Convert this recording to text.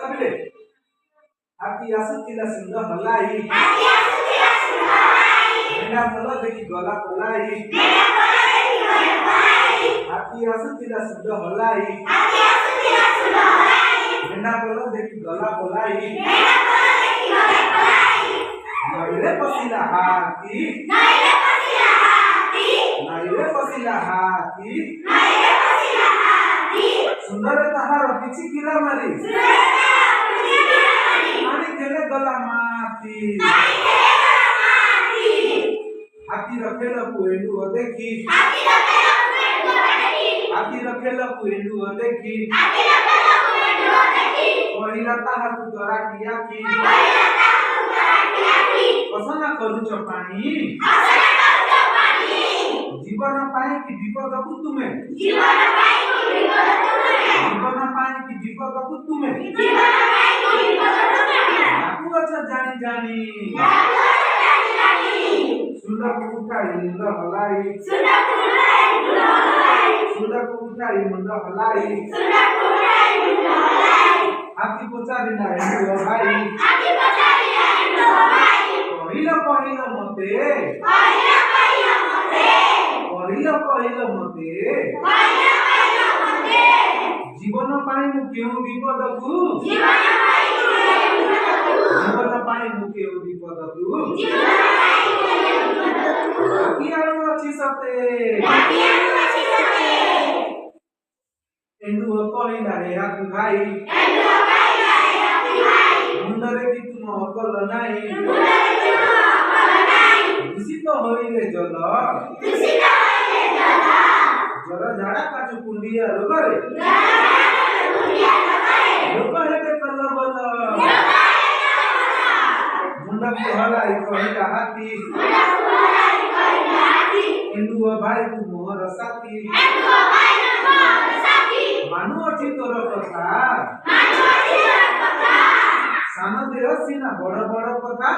Sabile. Hati asutila sundo halai. Menda pola deki gola polai. Hati asutila sundo halai. Menda pola deki gola polai. Naile pasila hati. Naile pasila hati. सुंदर तहार पिछि किला मारी मारी खेले गला माती हाथी रखेला पुएंडु देखी हाथी रखेला पुएंडु देखी पहिला ताहा तू तोरा किया की पसना करू चपानी जीवन पाए कि विपद को तुम्हें जीवन पाए कि विपद को तुम्हें आपू अच्छा जानी जानी सुंदर कुटाई मुंडा हलाई सुंदर कुटाई मुंडा हलाई हाथी पोचारी ना एंडो भाई पहिला पहिला मते पहिला मते जीवन पाई मु केउ विपद को जीवन पाई मु केउ विपद को कियारो अछि सते एंडु पहिला रे हाथी भाई मुंडरे कि तुम अकल नाही दूषित होइले जल जरा झाड़ा काचु कुंडिया रोगरे लोक हेते कल बल मुंडा कहलाई कहिला हाथी एंडु भाई तू मोर साथी मानु अछि तोर कथा सान देह सीना बड़ बड़ कथा